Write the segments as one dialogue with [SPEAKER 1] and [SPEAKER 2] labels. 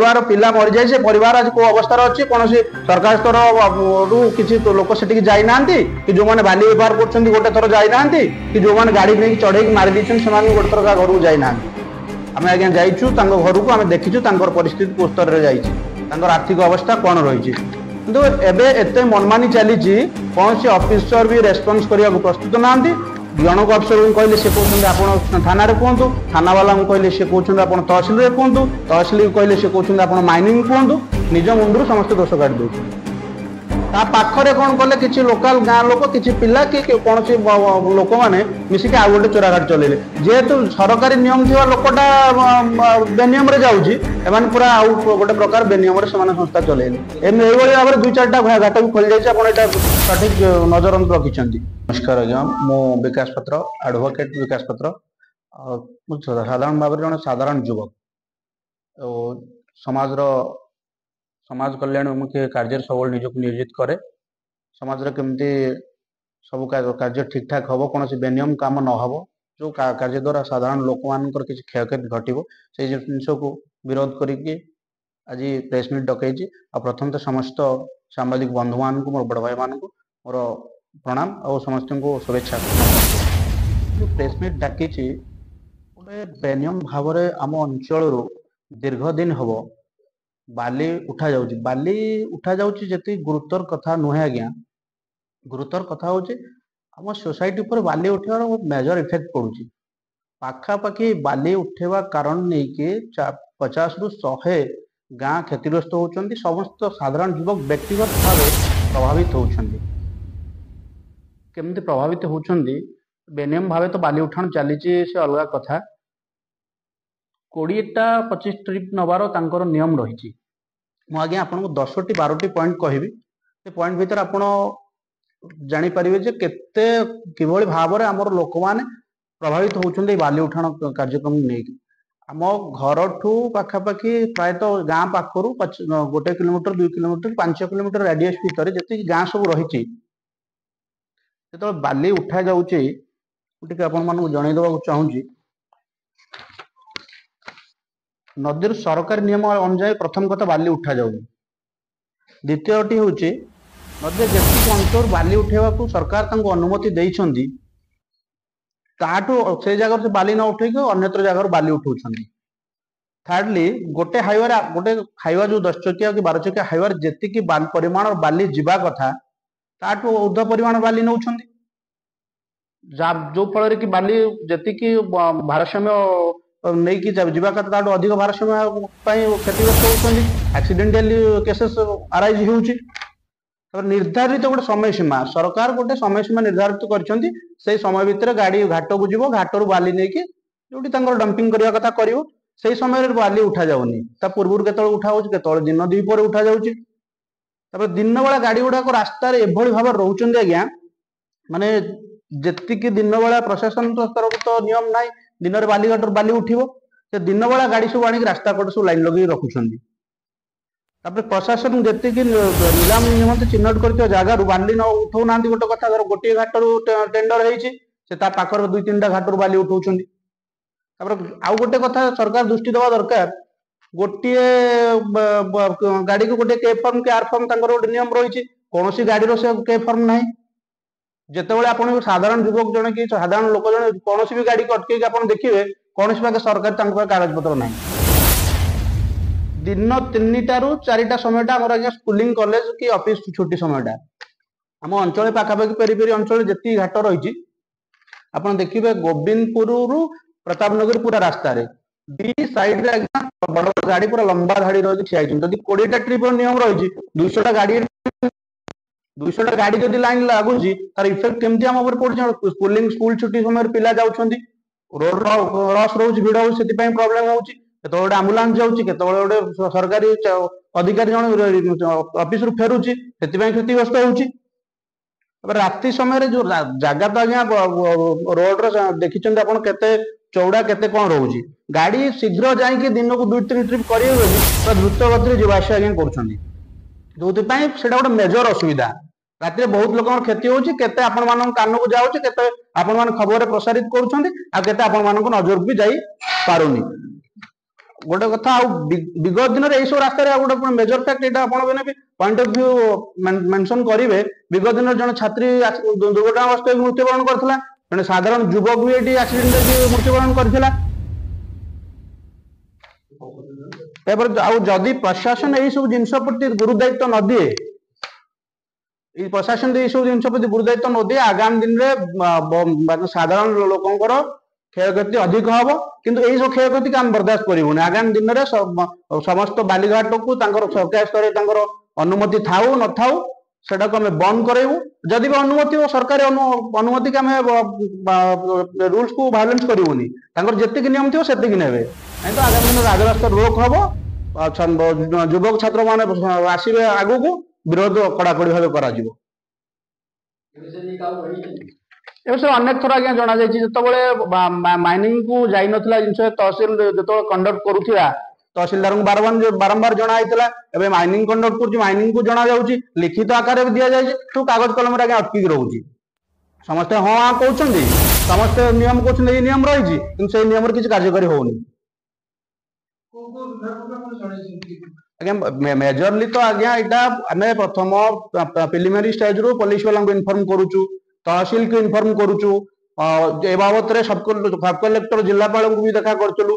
[SPEAKER 1] परिवार पिला मरी जाए से परिवार आज को अवस्था अच्छी कौन सरकार स्तर रु किसी लोक से जाई ना कि जो मैंने बाली व्यवहार कर गोटे थर जाई ना कि जो मैंने गाड़ी नहीं चढ़े मारी दी से गोटे थर घर को जाई ना आम आज्ञा जाइचु घर को आम देखीचु परिस्थिति को स्तर में जाइए आर्थिक अवस्था कौन रही किंतु एबे एते मनमानी चली कौन से ऑफिसर भी रेस्पॉन्स करने को प्रस्तुत ना जनक अफसर को कहले से कहते आप थाना कहतु थाना वाला कहले से कहते आप तहसिल कहतु तहसिल कहले से कहते आप माइनिंग कहतु निज मुंडू समस्त दोष काट दे पाखरे कौन कले किसी लोकल गाँ लोक किसी पिला कि कौन सी लोक मैंने मिसिक आउ गोटे चोराघाट चलेले जेहेतु सरकारी नियम थी लोकटा बेनियम जाऊँगी एम पूरा आउ गोटे प्रकार बेनियम से संस्था चलेले एम भाव में 2-4टा घाट भी खोल जाए सठिक नजर रखिंट। नमस्कार आज्ञा मो विकास पत्र एडवोकेट विकास पत्र साधारण भाव में जन साधारण युवक समाज कल्याण मुख्य कार्य सब निजक नियोजित करे समाज केमती सब कार्य ठीक ठाक हम कौन बेनियम काम न हो जो कार्य द्वारा साधारण लोक मान किसी क्षयक्षति घटो से जिन को विरोध करके आज प्रेस मीट डकई प्रथम तो समस्त सांबादिक बंधु मान मोर बड़ भाई मान मोर प्रणाम और समस्त को शुभेच्छा। प्रेस मीट डाकी गोटे बेनियम भाव में आम अंचल दीर्घ दिन हम बाली उठा जाऊँगी बाली उठा जाऊँगी जी गुरुतर कथा नुहे आज्ञा गुरुतर कथा हूँ आम सोसाइटी पर बाली उठेबार मेजर इफेक्ट पड़ुची पाखापाखि बाली उठेबा कारण नहीं कि 50 रु 100 गाँ क्षतिग्रस्त होती समस्त साधारण युवक व्यक्तिगत भाव प्रभावित होती केमती प्रभावित होती बेनियम भाव तो बाली उठाण चली से अलग कथा 20टा-25 ट्रिप नबार तांकर नियम रही मुझे आपको 10टी 12टी पॉइंट कहबी से पॉइंट भीतर आपण जानीपारे जे केते किभली भाव में आमर लोक मैंने प्रभावित होती बाली उठाण कार्यक्रम नहीं आम घर ठू पाखापाखि प्रायतः गाँ पाखर 1 किलोमीटर 2 किलोमीटर 5 किलोमीटर रेडियस भितर जी गाँ सब रही जो बाली उठा जाऊँगी आपको जनईदेवा चाहूँगी नदीर सरकारी नियम अनुसार प्रथम कथा बाली उठा जाऊँ द्वितीयटी हूँ नदी जी अंचल बाली उठेवा को सरकार अनुमति देइछंदी से जगह से बाली न उठे अन्यत्र जगह बाली उठाऊ। थार्डली गोटे हाईवे जो 10 चकिया कि 12 चकिया हाईवे जी परिमाण बाली जीवा कथा ताठू ऊर्ध्व परिमाण बाली नौ जो फल कि बाली जी भारसाम्य नहीं कि जीवा कथा अधिक भारसाम्य क्षतिग्रस्त होती एक्सीडेंटली केसेस आराइज होउची निर्धारित गोटे समय सीमा सरकार गोटे समय सीमा निर्धारित करछंती से समय भितर गाड़ी घाट को जीव घाटर बाली नहीं कि जो डंपिंग करने कथा कर से समय बाली उठा जाऊनी पूर्व के उठा हो दिन द्विपर उठा जाऊँगी दिन बेला गाड़ी गुड़ाक रास्तार एभली भाव रोचंदी आज्ञा माने जी दिन बेला प्रशासन तरफ तो नियम ना दिन में बालीघाटर बाली उठिबो से दिन बेला गाड़ी सब आनिक रास्ता कट सब लाइन लगे रखुछंदी प्रशासन जी निलाम निमंत्रण चिन्हट कर जगार बाली न उठाऊ ना गोटे कथा धर गोटे घाटर टेंडर से पाखर 2-3टा घाटर बाली उठाउछंदी आउ गोटे कथा सरकार दृष्टि देवा दरकार गोटे गाड़ी को गोटे के फर्म के आर फर्म गोटे नियम रही कौन सी गाड़ी से के फर्म ना जितेबाला आप साधारण युवक जन कि साधारण लोक जन कौन भी गाड़ी को अटक आप देखिए कौन पाखे सरकार कागज पत्र ना दिन 3टा-4टा समय आम स्कूलिंग कॉलेज कि ऑफिस छुट्टी समय आम अंचल पाखापाखि पेरीपेरी अंचल जी घाट रही आप देखिए गोविंदपुर रु प्रतापनगर पूरा रास्ता दी साइड बड़ गाड़ी पूरा लंबा धाड़ी रही ठिया 20टा ट्रिप नियम रही 200टा गाड़ी जब लाइन लगुच तार इफेक्ट केमती आम पड़े स्कूलिंग स्कूल छुट्टी समय पिला जाऊँच रोड रस रोज भिड़ हो प्रोब्लेम होती गोटे आम्बुलांस जाऊँगी गोटे सरकारी अधिकारी जन ऑफिस रु फेरुची से क्षतिग्रस्त होती राति समय जो जगह तो आज्ञा रोड देखिं आप चौड़ा केते कौन रोचे गाड़ी शीघ्र जाकि दिन को 2-3 ट्रिप करेंगे द्रुत गति जीवास आज्ञा कर गोटे मेजर असुविधा राति बहुत लोक क्षति होती कान को जाऊँचे आपण खबर प्रसारित करुँचे नजर भी जाई पारुनी गोटे कथा विगत दिन में सब रास्ता गोटे मेजर फैक्ट यहाँ आप पॉइंट ऑफ व्यू मेंशन करेंगे विगत दिन जन छात्री दुर्घटनाग्रस्त मृत्युवरण करथिला जने साधारण युवक भी ये एक्सीडेंट मृत्युवरण करथिला जदि प्रशासन यही सब जिन प्रति गुरु दायित्व न दिए प्रशासन ये सब जिन प्रति गुरु दायित्व न दिए आगामी दिन में साधारण लोकंर क्षयक्षति अधिक हम किंतु यही सब क्षयक्षति आम बर्दाश्त करूनी आगामी दिन में समस्त बालीघाट को सरकार स्तर अनुमति थाऊ न थाऊ सेटा को हमें बंद करेबू जदि भी अनुमति हो सरकारी अनुमति के रूल्स को वायलेंस करूनी जितकी नियम थी से नेबे नहीं तो आगामी दिन राजरास्ता रोक हम युवक छात्र मान आसवे आगु को विरोध कड़ाकड़ी भाव करा अनेक थर आज्ञा जना जो माइनिंग को जाई नथिला जिनस तहसील जो कंडक्ट करूथिला तहसीलदार को बारंबार जना माइनिंग कंडक्ट कर माइनिंग को जना जाउची लिखित आकार में दि जाए तो कागज कलम आगे अटकी रोचे समस्ते हाँ हाँ कहते समस्ते नियम कहते नियम रही कि नियम किसी कार्यकारी होनी आज्ञा मेजरली तो आज्ञा यहाँ आम प्रथम प्रिलिमिनरी स्टेज रू पुलिस वाला इनफॉर्म करूचु तहसील को इनफॉर्म करूचु ए बाबत सब कलेक्टर जिलापाल को भी देखा करूँ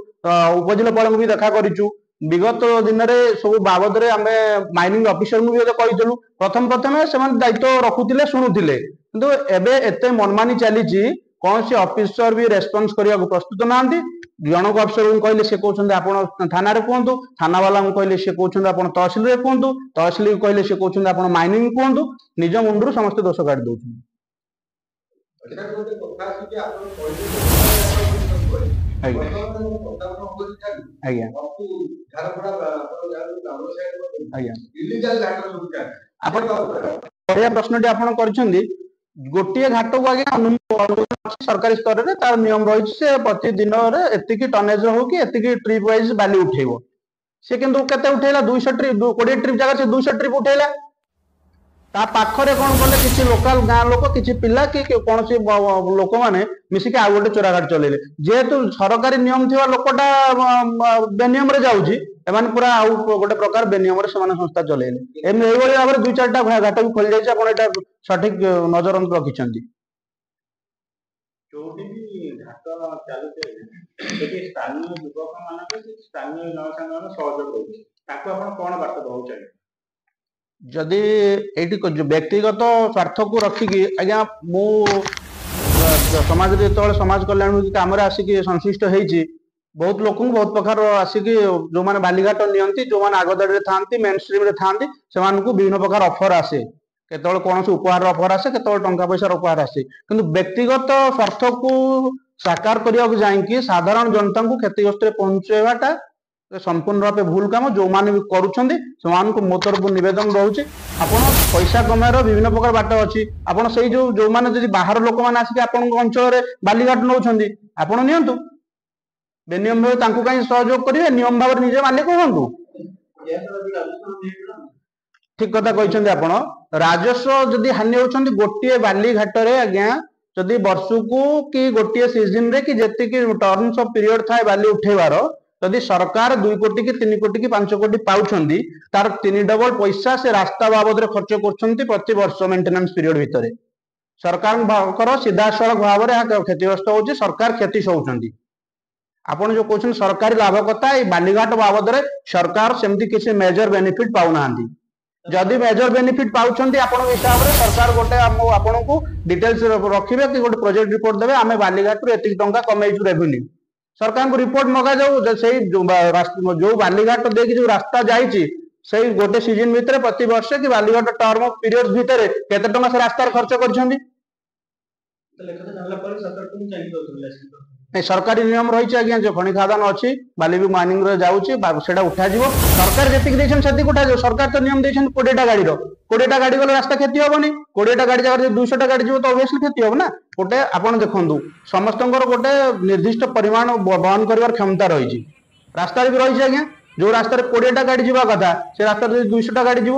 [SPEAKER 1] उपजिलापाल को भी देखा करूँ विगत दिन में सब बाबद आम माइनिंग ऑफिसर भी कहूँ प्रथम प्रथम से दायित्व रखुले शुणुले किंतु एबे एते मनमानी चली कौन सी ऑफिसर भी रेस्पॉन्स करने को प्रस्तुत ना जनक अफिसर को कहले से कहते आप थाना कहतु थाना वाला को कहले से कहते आप तहसील कहतु तहसील को कहले से कहते आप माइनिंग कहतु निज मुंडू समस्त दोष काट दौर प्रश्न आप गोटे घाट को आगे सरकारी स्तर में तार नियम रही से प्रतिदिन एतिकी टनेज हो कि एतिकी ट्रिप वाइज बाली उठेब सी किंतु केते उठेला 200 ट्रिप 20 ट्रिप जगह से 200 ट्रिप उठेला ता पाखरे कौन कले किसी लोकल गाँ लोक किसी पिला कि कौन सी लोक मैंने मिसिक आ गोटे चोराघाट चलेले जेहेतु सरकारी नियम थी लोकटा बेनियम रे जाउची एमान पूरा आउ गोटे प्रकार बेनियम रे समान संस्था चलेले एम एई भली भाबरे 2-4टा घाट भी खोल जाइछ आपण एटा सठिक नजर रखिछंती
[SPEAKER 2] जोटी भी घाट चालुचे सेठी स्थानीय युवक मानक स्थानीय नौसंग मान सहयोग होउची ताको आपण कोन बात दउ चाहि
[SPEAKER 1] जदि ये व्यक्तिगत स्वार्थ को रखिकी आज्ञा मु समाज जो समाज कल्याण कम आसिक संश्लिष्ट होती बहुत लोक बहुत प्रकार आसिक जो मैंने बालीघाट नियंती जो मैंने आगदाड़ी था मेन स्ट्रीम था से विभिन्न प्रकार ऑफर आसे केतल कौन उपहार ऑफर आसे केतल टंका पैसा उपहार आसे किंतु व्यक्तिगत स्वार्थ को साकार करने को जाइए साधारण जनता को क्षतिग्रस्त पहुंचेवाटा संपूर्ण भाव भूल काम जो मैंने भी करुँच मो तरफ नवेदन रोचे आपड़ पैसा कमार विभिन्न प्रकार बाट अच्छी आपड़ से जो मैंने बाहर लोक मैंने आसिक आपण अंचल बालीघाट नौ आपण नियंतु बेनियम भाव कहीं सहयोग करेंगे नियम भाव निजे मालिक हूँ ठीक कथा कहते आपण राजस्व जदि हानि होती गोटे बालीघाट आज्ञा जदि वर्ष को कि गोटे सीजन रे कि जी टर्म्स ऑफ पीरियड थाए बाली उठेबार यदि सरकार 2 कोटी कि 3 कोटी कि 5 कोटी पाउछंदी तार 3 डबल पैसा से रास्ता बाबद खर्च कर प्रति वर्ष मेंटेनेंस पीरियड भितर सरकार सीधा सड़क भाव में क्षतिग्रस्त होची सरकार क्षति सहउछंदी आपण जो कहते सरकारी लाभ कथा बालीघाट बाबद सरकार सेमती किसी मेजर बेनिफिट पाउना जदि मेजर बेनिफिट पाउछंदी आपण हिसाब से सरकार गोटे आपण को डिटेल्स रखिबे कि गोटे प्रोजेक्ट रिपोर्ट देबे आमे बालीघाट रो एतिक टंका कमेइछु रेवेन्यू सरकार को रिपोर्ट मगा जाऊ से जो बालीघाट देखिए जो रास्ता जाइए गोटे सीजन भितर प्रति वर्ष कि बालीघाट टर्म पीरियड भितर केते टंका से रास्ता खर्च कर सरकारी नियम रही आज्ञा जो खनि खादान अच्छी बाली भी माइनिंग जाऊँगी उठा सरकार जी उठा सरकार तो नियम देते 20टा गाड़ी 20टा गाड़ी गले रास्ता क्षति हेनी 20टा गाड़ी जगह 200टा गाड़ी जीव तो ऑब्वियसली क्षति हम ना गोटे आपड़ देखु समस्त गोटे निर्दिष्ट परिमाण बहन कर क्षमता रही रास्ता भी रही आज्ञा जो रास्ता 20टा गाड़ी जावा कथा से रास्ता 200टा गाड़ी जीव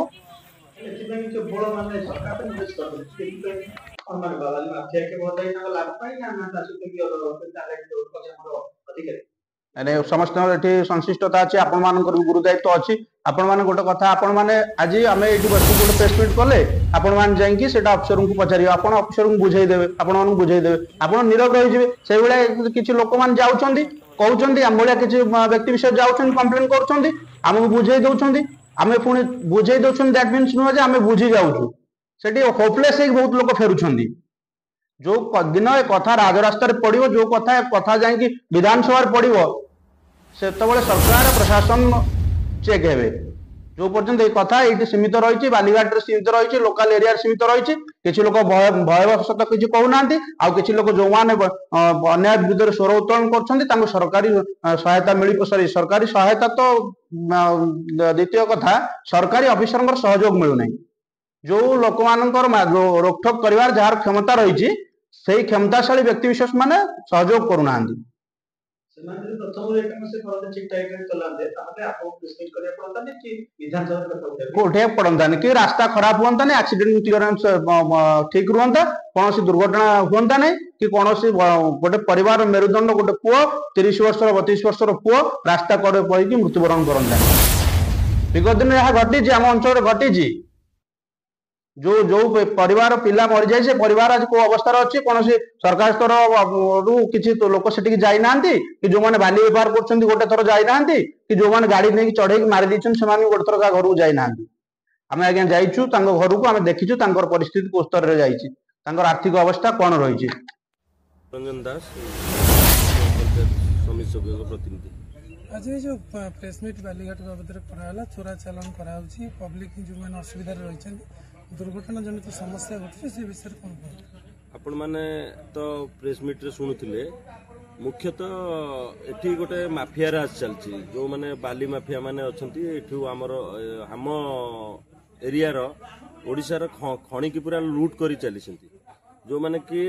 [SPEAKER 1] ମାନେ ସମସ୍ତଙ୍କର ଏଠି ସଂଶ୍ଳିଷ୍ଟତା ଅଛି, ଆପଣମାନଙ୍କର ବି ଗୁରୁ ଦାୟିତ୍ୱ ଅଛି। ଆପଣମାନେ ଗୋଟେ କଥା, ଆପଣମାନେ ଆଜି ଆମେ ଏଇଠି ବସି ଗୋଟେ ପ୍ରେସ୍ ମିଟ୍ କଲେ, ଆପଣମାନେ ଯାଇକି ସେଟା ଅଫିସରଙ୍କୁ ପଚାରିବେ, ଆପଣ ଅଫିସରଙ୍କୁ ବୁଝେଇଦେବେ, ଆପଣମାନଙ୍କୁ ବୁଝେଇଦେବେ, ଆପଣ ନିରବ ରହିଯିବେ। ସେଇଭଳିଆ କିଛି ଲୋକମାନେ ଯାଉଛନ୍ତି, କହୁଛନ୍ତି ଆମ ଭଳିଆ କିଛି ବ୍ୟକ୍ତି ବିଶେଷ ଯାଉଛନ୍ତି, କମ୍ପ୍ଲେନ କରୁଛନ୍ତି, ଆମକୁ ବୁଝେଇ ଦଉଛନ୍ତି, ଆମେ ପୁଣି ବୁଝେଇ ଦଉଛନ୍ତି, ଦ୍ୟାଟ୍ ମିନ୍ସ ନୁହଁ ଯେ ଆମେ ବୁଝି ଯାଉଛୁ। ସେଠି ହୋପଲେସ୍ ହେଇକି ବହୁତ ଲୋକ ଫେରୁଛନ୍ତି। ଯୋଉ ଦିନ ଏ କଥା ରାଜରାସ୍ତାରେ ପଡିବ, ଯୋଉ କଥା ଯାଇକି ବିଧାନସଭାରେ ପଡିବ, ସେତେବେଳେ ସରକାର ପ୍ରଶାସନ ଚେକ୍ ହେବେ। जो पर्यंत ये कथा ये सीमित रही बालीघाट सीमित रही लोकाल एरिया सीमित रही किसी लोक भयवशत किसी कहूना आउ किसी लोक जो मैंने अन्याय विरुद्ध स्वर उत्तोलन कर सरकारी सहायता मिल सॉरी सरकारी सहायता तो द्वितीय कथा सरकारी ऑफिसर सहयोग मिलूना जो लोक मान रोकठोक कर जार क्षमता रही से क्षमताशाली व्यक्ति विशेष माने सहयोग करूना उठे पड़तानी कि रास्ता खराब हुआ एक्सीडेंट क्लीयरेंस ठीक रुहता कौन दुर्घटना हुआ नहीं कि कौन गोटे परिवार मेरुदंड गोटे पुओ 30 वर्ष 32 वर्ष पुओ रास्ता कड़े पड़ी मृत्युवरण करता विगत दिन यह घटी आम अंचल घटी जो जो परिवार पिला मरी जाए परिवार आज को अवस्था अच्छी कौन सरकार स्तर रु किसी लोक से जाई ना कि जो मैंने बाली व्यवहार कर गोटे थर जाई ना कि जो मैंने गाड़ी नहीं चढ़े मारी दी गोटे थर घर को जाई ना आम आज्ञा जाइचु घर को आम देखीचु परिस्थिति को स्तर में जाइए आर्थिक अवस्था कौन रही
[SPEAKER 3] रंजन दास प्रतिनिधि
[SPEAKER 4] आज जो प्रेस मीट बालीघाट बाबद कराला चोरा चालान करा पब्लिक जो मैंने असुविधा रही दुर्घटना जनित समस्या घटुची से विषय कौन
[SPEAKER 3] आपण माने तो प्रेस मीट रे सुनुथिले मुख्यतः एठी गोटे माफिया राज चलची जो माने बाली माफिया माने अछंती एठू हमर हम एरिया रो ओडिसा रो खणी की पूरा लूट करी चलीसंती जो माने कि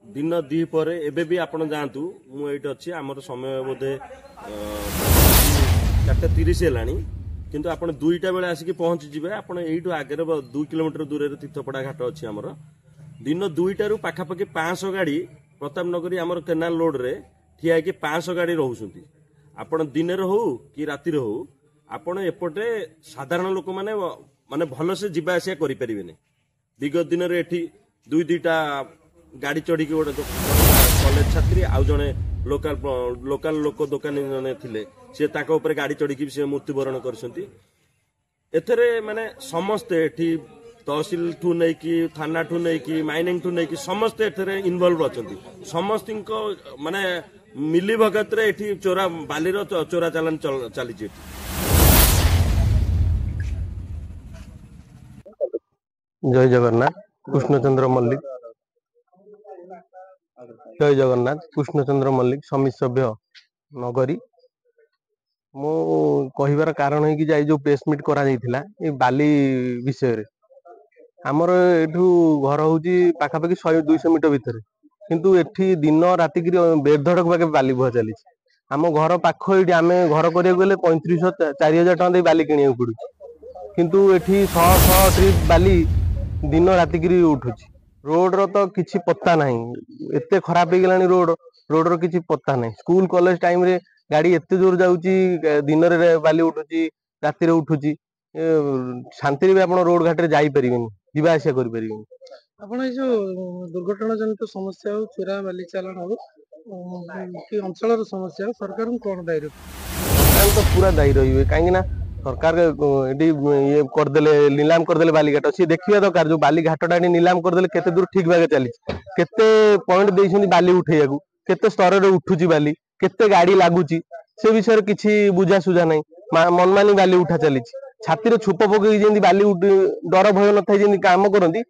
[SPEAKER 3] दिन दी परे एबे भी आपण जानतु मु एठी अछि हमर समय बोधे 4:30 हेलानी किंतु आपण 2टा बेले आसिक पहुंची जिबे आपण एइटु आगे 2 किलोमीटर दूर रे तीर्थपड़ा घाट अछि हमर दिन 2टा रु पाखापाखि 500 गाड़ी प्रताप नगरी हमर केनाल रोड रे ठिया कि 500 गाड़ी रहउसंती आपण दिन रे हो कि राति रे हो आपण एपटे साधारण लोक माने माने भलो से जिबा आसिया करि परिबेने विगत दिन रे एठी 2-2टा गाड़ी चढ़ी के गोटे कॉलेज छात्री आउ जने लोकल लोक दुकानी जने थिले से ताको ऊपर गाड़ी चढ़ी की से मृत्युवरण करसंती एथरे माने समस्ते एठी तहसील ठू नहीं कि थाना ठू नहीं कि माइनिंग ठू नहीं कि समस्ते एथरे इन्वॉल्व अछंती समस्त माने मिली भगत रे एठी चोरा बाली रो चोरा चालान चली जे
[SPEAKER 5] जय जगन्नाथ कृष्णचंद्र मल्लिक जय जगन्नाथ कृष्णचंद्र मल्लिक समिति सभ्य नगरी मो कहबार कारण है कि जाई जो प्रेस मीट करा जाइथिला ए बाली विषय रे हमर एठू घर होची पाखापाखि 100-200 मीटर भितर किंतु एठी दिन राति की बेधड़क बाके बाली बुहा चली आम घर पाख एठी आमे घर करिया गले 3500-4000 टका दे बाली किनिया पड़ू किंतु एठी 100 ट्रिप बाली दिन राति की उठुची रोड रो तो किछि पत्ता नहीं एते खराब हो गलानी रोड रो किछि पत्ता नहीं स्कूल कॉलेज टाइम रे गाड़ी एते दूर जाउची दिन रे बाली उठुची राति रे उठुची शांति रे आपण रोड घाट रे जाई परिबेनी जीवा आसिया करि परिबेनी
[SPEAKER 4] आपण ए जो दुर्घटना जनित समस्या हो चोरा बाली चालान हो कि अंचल समस्या सरकार कौन दायी
[SPEAKER 5] तो पूरा दायी रही कहीं सरकार ये करदे नीलाम करदे बालीघाट सी देखा दरकार जो बालीघाटा नीलाम करदे केते दूर ठीक भागे चली केते पॉइंट देइछन बाली उठेया केते स्तर रे उठुची बाली केते गाड़ी लागुची से विषय किछि बुझा सुझा नहीं मनमानी बाली उठा चली छाती रे छुप पकई जेंदी बाली डर भय न थाई जेंदी काम करंदी